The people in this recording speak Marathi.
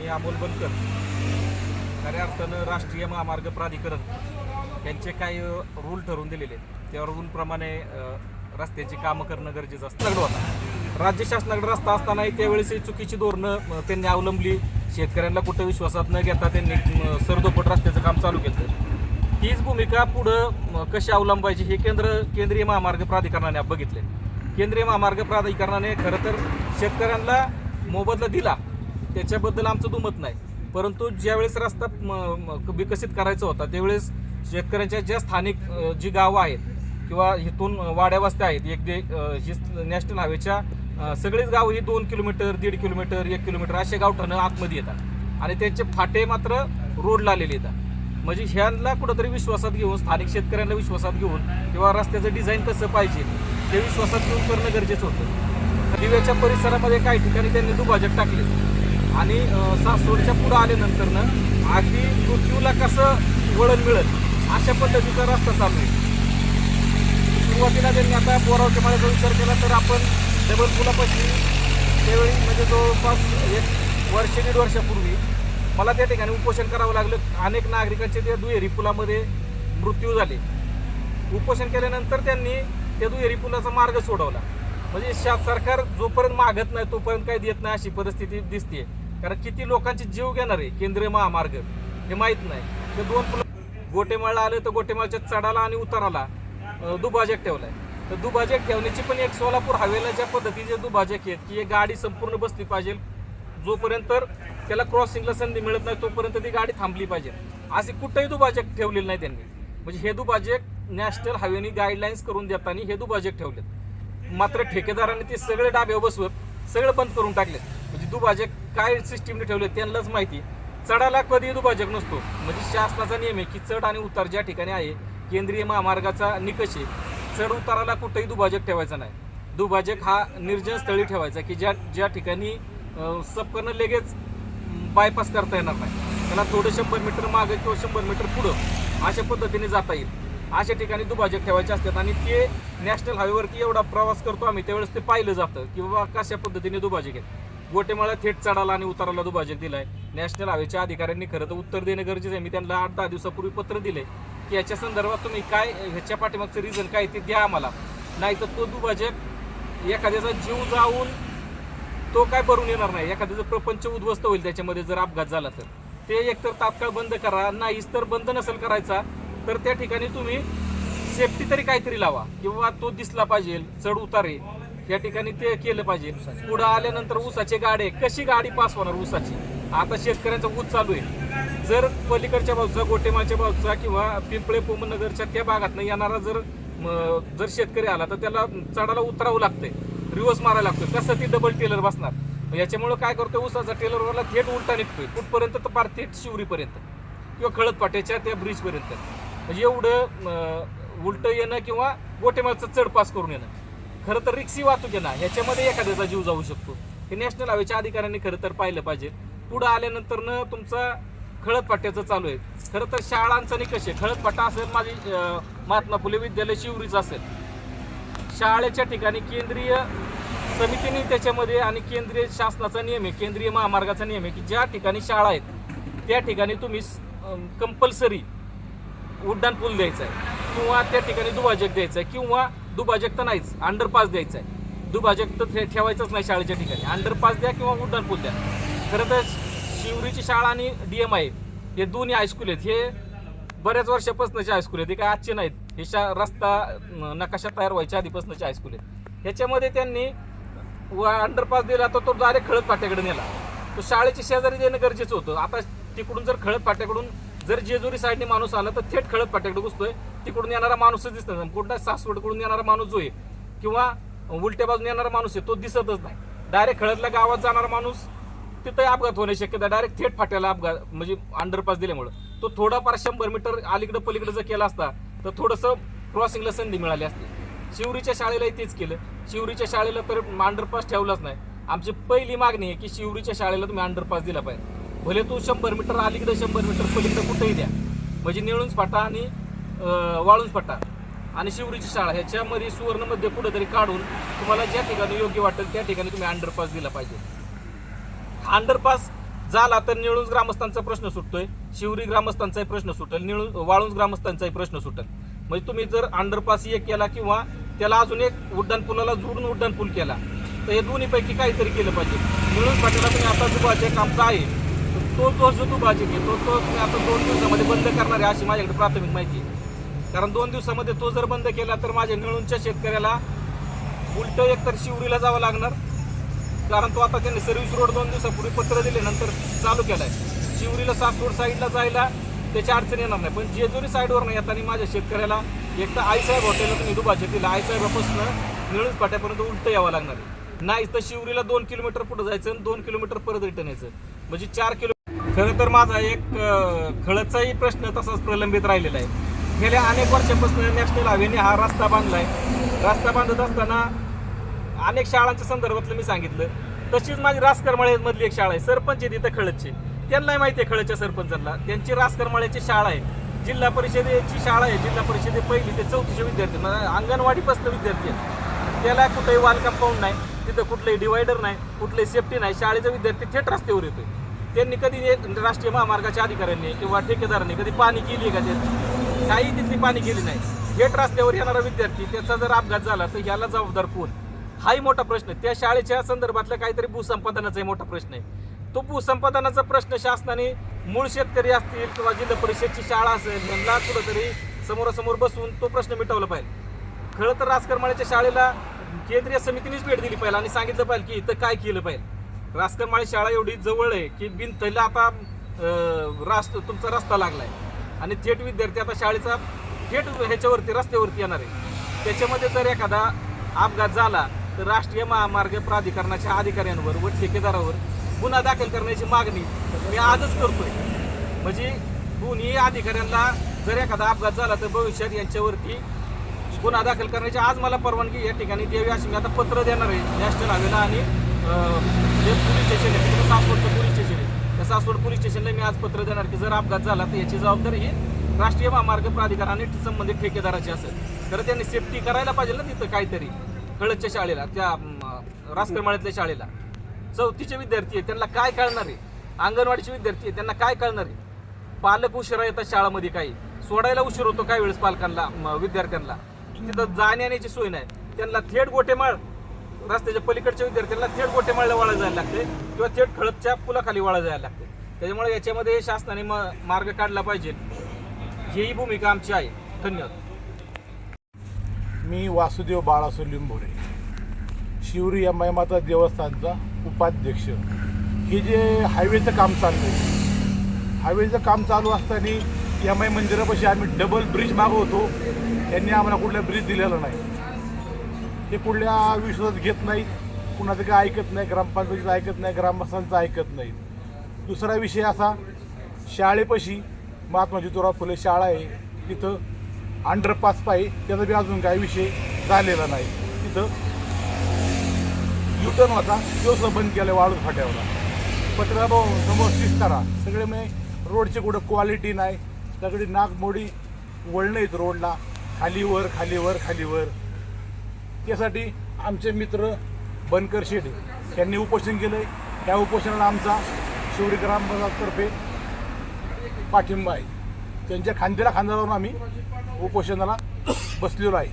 आणि अमोल बनकर खऱ्या अर्थानं राष्ट्रीय महामार्ग प्राधिकरण यांचे काही रूल ठरवून दिलेले आहेत. त्या रूलप्रमाणे रस्त्याची कामं करणं गरजेचं असतं. होता राज्य शासनाकडे रस्ता असतानाही त्यावेळेस चुकीची धोरणं त्यांनी अवलंबली. शेतकऱ्यांना कुठं विश्वासात न घेता त्यांनी सरदोपट रस्त्याचं काम चालू केलं. हीच भूमिका पुढं कशी अवलंबायची हे केंद्रीय महामार्ग प्राधिकरणाने बघितले. केंद्रीय महामार्ग प्राधिकरणाने खरं तर शेतकऱ्यांना मोबदला दिला, त्याच्याबद्दल आमचं दुमत नाही. परंतु ज्यावेळेस रस्ता विकसित करायचा होता त्यावेळेस शेतकऱ्यांच्या ज्या स्थानिक जी गावं आहेत किंवा इथून वाड्या वस्त्या आहेत, ही नॅशनल हायवेच्या सगळीच गावं ही 2 किलोमीटर, 1.5 किलोमीटर, 1 किलोमीटर असे गावठाणं आतमध्ये येतात आणि त्यांचे फाटे मात्र रोडला आलेले येतात. म्हणजे ह्यांना कुठंतरी विश्वासात घेऊन, स्थानिक शेतकऱ्यांना विश्वासात घेऊन किंवा रस्त्याचं डिझाईन कसं पाहिजे ते विश्वासात घेऊन करणं गरजेचं होतं. दिव्याच्या परिसरामध्ये काही ठिकाणी त्यांनी दुभाजक टाकले आणि सासवडच्या पुढं आल्यानंतरनं अगदी मृत्यूला कसं वळण मिळेल अशा पद्धतीचा रस्ता चालू आहे. सुरुवातीला त्यांनी आता बोरावच्या माळ्याचा विचार केला तर आपण डबल पुलापाशी त्यावेळी म्हणजे जवळपास 1 वर्ष 1.5 वर्षापूर्वी मला त्या ठिकाणी उपोषण करावं लागलं. अनेक नागरिकांचे त्या दुहेरी पुलामध्ये मृत्यू झाले. उपोषण केल्यानंतर त्यांनी त्या दुहेरी पुलाचा मार्ग सोडवला. म्हणजे सरकार जोपर्यंत मागत नाही तोपर्यंत काही देत नाही अशी परिस्थिती दिसते. कारण किती लोकांचे जीव घेणार आहे केंद्रीय महामार्ग हे माहीत नाही. ते 2 पुल गोटेमाळला आलं तर गोटेमाळच्या चढाला आणि उताराला दुभाजक ठेवलाय. तर दुभाजक ठेवण्याची पण एक सोलापूर हायवेला ज्या पद्धतीचे दुभाजक आहेत की एक गाडी संपूर्ण बसली पाहिजे, जोपर्यंत त्याला क्रॉसिंगला संधी मिळत नाही तोपर्यंत ती गाडी थांबली पाहिजे, असे कुठेही दुभाजक ठेवलेले नाही त्यांनी. म्हणजे हे दुभाजक नॅशनल हायवेनी गाईडलाईन्स करून देताना हे दुभाजक ठेवलेत. मात्र ठेकेदारांनी ते सगळे डाब्यावर बसवत सगळं बंद करून टाकलेत. म्हणजे दुभाजक काय सिस्टीमने ठेवले त्यांनाच माहिती. चढाला कधीही दुभाजक नसतो. म्हणजे शासनाचा नियम आहे की चढ आणि उतार ज्या ठिकाणी आहे केंद्रीय महामार्गाचा निकष आहे, चढ उताराला कुठेही दुभाजक ठेवायचा नाही. दुभाजक हा निर्जन स्थळी ठेवायचा की ज्या ठिकाणी सबकडनं लगेच बायपास करता येणार नाही. त्याला थोडं 100 मीटर मागे किंवा 100 मीटर पुढं अशा पद्धतीने जाता येईल अशा ठिकाणी दुभाजक ठेवायचे असतात. आणि ते नॅशनल हायवेवरती एवढा प्रवास करतो आम्ही त्यावेळेस ते पाहिलं जातं की बाबा कशा पद्धतीने दुभाजक आहेत. गोटेमाळा थेट चढाला आणि उताराला दुभाजक दिलाय. नॅशनल हायवेच्या अधिकाऱ्यांनी खरं तर उत्तर देणं गरजेचं आहे. मी त्यांना 8-10 दिवसापूर्वी पत्र दिले की याच्या संदर्भात तुम्ही काय ह्याच्या पाठीमागचं रिझन काय ते द्या आम्हाला, नाही तर तो दुभाजक एखाद्याचा जीव जाऊन तो काय भरून येणार नाही. एखाद्याचं प्रपंच उद्ध्वस्त होईल त्याच्यामध्ये जर अपघात झाला तर ते एकतर तात्काळ बंद करा, नाहीच तर बंद नसेल करायचा तर त्या ठिकाणी तुम्ही सेफ्टी तरी काहीतरी लावा किंवा तो दिसला पाहिजे. चढ उतारे या ठिकाणी ते केलं पाहिजे. पुढं आल्यानंतर ऊसाचे गाडे कशी गाडी पास होणार ऊसाची. आता शेतकऱ्यांचा ऊस चालू आहे. जर पलीकडच्या बाजूचा गोटेमाळच्या बाजूचा किंवा पिंपळे पोमनगरच्या त्या भागातनं येणारा जर शेतकरी आला तर त्याला चढायला उतरावं लागतंय, रिवर्स मारायला लागतोय. कसं ती डबल टेलर बसणार. याच्यामुळे काय करतोय ऊसाचा टेलरवाला थेट उलटा निघतोय कुठपर्यंत तर पार थेट शिवरीपर्यंत किंवा खळदपाट्याच्या त्या ब्रिजपर्यंत. म्हणजे एवढं उलटं येणं किंवा गोटेमाळचं चढ पास करून येणं खरं तर रिक्षी वाहतूक आहे ना, ह्याच्यामध्ये एखाद्याचा जीव जाऊ शकतो. हे नॅशनल हायवेच्या अधिकाऱ्यांनी खरं तर पाहिलं पाहिजे. पुढं आल्यानंतरनं तुमचा खळदपाट्याचं चालू आहे. खरं तर शाळांचा निकष आहे. खळदपाटा असेल, माझी महात्मा फुले विद्यालय शिवरीचं असेल, शाळेच्या ठिकाणी केंद्रीय समितीने त्याच्यामध्ये आणि केंद्रीय शासनाचा नियम आहे, केंद्रीय महामार्गाचा नियम आहे की ज्या ठिकाणी शाळा आहेत त्या ठिकाणी तुम्ही कंपल्सरी उड्डाण पूल द्यायचा आहे किंवा त्या ठिकाणी दुभाजक द्यायचा आहे किंवा दुभाजक तर नाहीच अंडरपास द्यायचा आहे. दुभाजक तर ठेवायचंच नाही शाळेच्या ठिकाणी. अंडरपास द्या किंवा उड्डाण पूल द्या. खरं तर शिवरीची शाळा आणि DMI हे दोन्ही हायस्कूल आहेत. हे बऱ्याच वर्षापासूनचे हायस्कूल आहेत. हे काय आजचे नाहीत. हे रस्ता नकाशा तयार व्हायच्या आधीपासूनचे हायस्कूल आहेत. ह्याच्यामध्ये त्यांनी अंडरपास दिला तर तो डायरेक्ट खळदपाट्याकडे नेला. तो शाळेची शेजारी देणं गरजेचं होतं. आता तिकडून जर खळदपाट्याकडून जर जेजुरी साईडने माणूस आला तर थेट खळदपाट्याकडे घुसतोय. तिकडून येणारा माणूसच दिसत नाही. कुठला सासवडकडून येणारा माणूस जो आहे किंवा उलट्या बाजूने येणारा माणूस आहे तो दिसतच नाही. डायरेक्ट खळदला गावात जाणारा माणूस तिथं अपघात होण्याची शक्यता. डायरेक्ट थेट फाट्याला अपघात म्हणजे अंडरपास दिल्यामुळं तो थोडाफार 100 मीटर अलीकडे पलीकडे जर केला असता तर थोडंसं क्रॉसिंगला संधी मिळाली असती. शिवरीच्या शाळेलाही तेच केलं. शिवरीच्या शाळेला तर अंडरपास ठेवलाच नाही. आमची पहिली मागणी आहे की शिवरीच्या शाळेला तुम्ही अंडरपास दिला पाहिजे. भले तू 100 मीटर अलीकडे 100 मीटर पलीकडे कुठेही द्या. म्हणजे निळूंज फाटा आणि वाळूंज फाटा आणि शिवरीची शाळा ह्याच्यामध्ये सुवर्णमध्ये कुठेतरी काढून तुम्हाला ज्या ठिकाणी योग्य वाटेल त्या ठिकाणी तुम्ही अंडरपास दिला पाहिजे. अंडरपास झाला तर निळूज ग्रामस्थांचा प्रश्न सुटतोय, शिवरी ग्रामस्थांचाही प्रश्न सुटेल, वाळूंज ग्रामस्थांचाही प्रश्न सुटेल. म्हणजे तुम्ही जर अंडरपास एक केला किंवा त्याला अजून एक उड्डाणपुलाला जोडून उड्डाणपूल केला तर हे दोन्हीपैकी काहीतरी केलं पाहिजे. निळूज फाट्याला तुम्ही आता दुभाजक कामचा आहे, तो जो दुभाजक आहे तो तुम्ही आता 2 दिवसामध्ये बंद करणार आहे अशी माझ्याकडे प्राथमिक माहिती आहे. कारण 2 दिवसामध्ये तो जर बंद केला तर माझ्या निळूंच्या शेतकऱ्याला उलट एकतर शिवरीला जावं लागणार, कारण तो आता त्यांनी सर्व्हिस रोड 2 दिवसापूर्वी पत्र दिले नंतर चालू केलाय. शिवरीला सासवड साईडला जायला त्याची अडचण येणार नाही, पण जेजुरी साईडवर नाही येताना माझ्या शेतकऱ्याला एक तर आईसाहेब हॉटेलला तुम्ही दुभाजक दिला, आईसाहेबापासून निळूज फाट्यापर्यंत उलट यावं लागणार आहे. नाही तर शिवरीला 2 किलोमीटर पुढे जायचं आणि 2 किलोमीटर परत रिटर्न यायचं, म्हणजे 4 किलोमीटर. खरं तर माझा एक खळदचाही प्रश्न तसाच प्रलंबित राहिलेला आहे. गेल्या अनेक वर्षापासून नॅशनल हायवेने हा रस्ता बांधलाय. रस्ता बांधत असताना अनेक शाळांच्या संदर्भातलं मी सांगितलं. तशीच माझी रासकरमाळ्यामधली एक शाळा आहे, सरपंच आहे तिथं खळदचे, त्यांनाही माहिती आहे खळदच्या सरपंचांना. त्यांची रासकरमाळ्याची शाळा आहे, जिल्हा परिषदेची शाळा आहे, जिल्हा परिषदे 1ली ते 4थीचे विद्यार्थी, अंगणवाडीपासून विद्यार्थी आहेत. त्याला कुठेही वॉल कंपाऊंड नाही, तिथं कुठलंही डिवायडर नाही, कुठलंही सेफ्टी नाही. शाळेचा विद्यार्थी थेट रस्त्यावर येतोय. त्यांनी कधी राष्ट्रीय महामार्गाच्या अधिकाऱ्यांनी किंवा ठेकेदारांनी कधी पाणी केली आहे का? त्यात काही तिथली पाणी केली नाही. थेट रस्त्यावर येणारा विद्यार्थी, त्याचा जर अपघात झाला तर याला जबाबदार कोण, हाही मोठा प्रश्न आहे. त्या शाळेच्या संदर्भातला काहीतरी भूसंपादनाचाही मोठा प्रश्न आहे. तो भूसंपादनाचा प्रश्न शासनाने मूळ शेतकरी असतील किंवा जिल्हा परिषदची शाळा असेल यांना कुठंतरी समोरासमोर बसून तो प्रश्न मिटवला पाहिजे. खरं तर रासकरमाळ्याच्या शाळेला केंद्रीय समितीनेच भेट दिली पाहिजे आणि सांगितलं पाहिजे की इथं काय केलं पाहिजे. रासकरमाळी शाळा एवढी जवळ आहे की भिंतीला आता तुमचा रस्ता लागलाय आणि थेट विद्यार्थी आता शाळेचा थेट ह्याच्यावरती रस्त्यावरती येणार आहे. त्याच्यामध्ये जर एखादा अपघात झाला तर राष्ट्रीय महामार्ग प्राधिकरणाच्या अधिकाऱ्यांवर व ठेकेदारावर गुन्हा दाखल करण्याची मागणी मी आजच करतोय. म्हणजे दोन्ही अधिकाऱ्यांना जर एखादा अपघात झाला तर भविष्यात यांच्यावरती गुन्हा दाखल करण्याची आज मला परवानगी या ठिकाणी द्यावी अशी मी आता पत्र देणार आहे नॅशनल हायवेला. आणि जे पोलीस स्टेशन आहे तिकडे सासवडचं पोलीस स्टेशन आहे, त्या सासवड पोलीस स्टेशनला मी आज पत्र देणार की जर अपघात झाला तर याची जबाबदारी ही राष्ट्रीय महामार्ग प्राधिकरणाने संबंधित ठेकेदाराची असेल. तर त्यांनी सेफ्टी करायला पाहिजे ना तिथं काहीतरी. खळदच्या शाळेला, त्या रासकरमाळ्यातल्या शाळेला 4थीचे विद्यार्थी आहेत, त्यांना काय कळणार आहे? अंगणवाडीचे विद्यार्थी आहेत, त्यांना काय कळणार आहे? पालक उशिरा येतात शाळामध्ये, काही सोडायला उशीर होतो काही वेळेस पालकांना, विद्यार्थ्यांना तिथं जाण्याची सोय नाही. त्यांना थेट गोटेमाळ रस्त्याच्या पलीकडच्या विद्यार्थ्यांना थेट गोटेमाळला वळा जायला लागते किंवा थेट खळदच्या पुलाखाली वळा जायला लागते. त्याच्यामुळे याच्यामध्ये शासनाने मार्ग काढला पाहिजे, ही भूमिका आमची आहे. धन्यवाद. मी वासुदेव बाळासो लिंबोरे, शिवरी अंबाईमाता देवस्थानचा उपाध्यक्ष. हे जे हायवेचं काम चाललं आहे, हायवेचं काम चालू असताना अंबाई मंदिरापाशी आम्ही डबल ब्रिज मागवतो, त्यांनी आम्हाला कुठला ब्रिज दिलेला नाही. हे कुठल्या विश्वासात घेत नाहीत, कुणाचं काय ऐकत नाही, ग्रामपंचायतीचं ऐकत नाही, ग्रामस्थांचं ऐकत नाही. दुसरा विषय असा, शाळेपाशी महात्मा ज्योतिराव फुले शाळा आहे, तिथं अंडरपास पाहिजे, त्याचा बी अजून काही विषय झालेला नाही. तिथं युटर्न होता, तो सुद्धा बंद केला वाळूज फाट्यावर. पत्राभाऊ समोर करा सगळे, म्हणजे रोडची कुठं क्वालिटी नाही, सगळी नागमोडी वळणं आहेत रोडला, खालीवर खालीवर खालीवर. त्यासाठी आमचे मित्र बनकर शेठ यांनी उपोषण केलं आहे. त्या उपोषणाला आमचा शिवरी ग्रामपंचायततर्फे पाठिंबा आहे. त्यांच्या खांद्याला खांदा लावून आम्ही उपोषणाला बसलेलो आहे.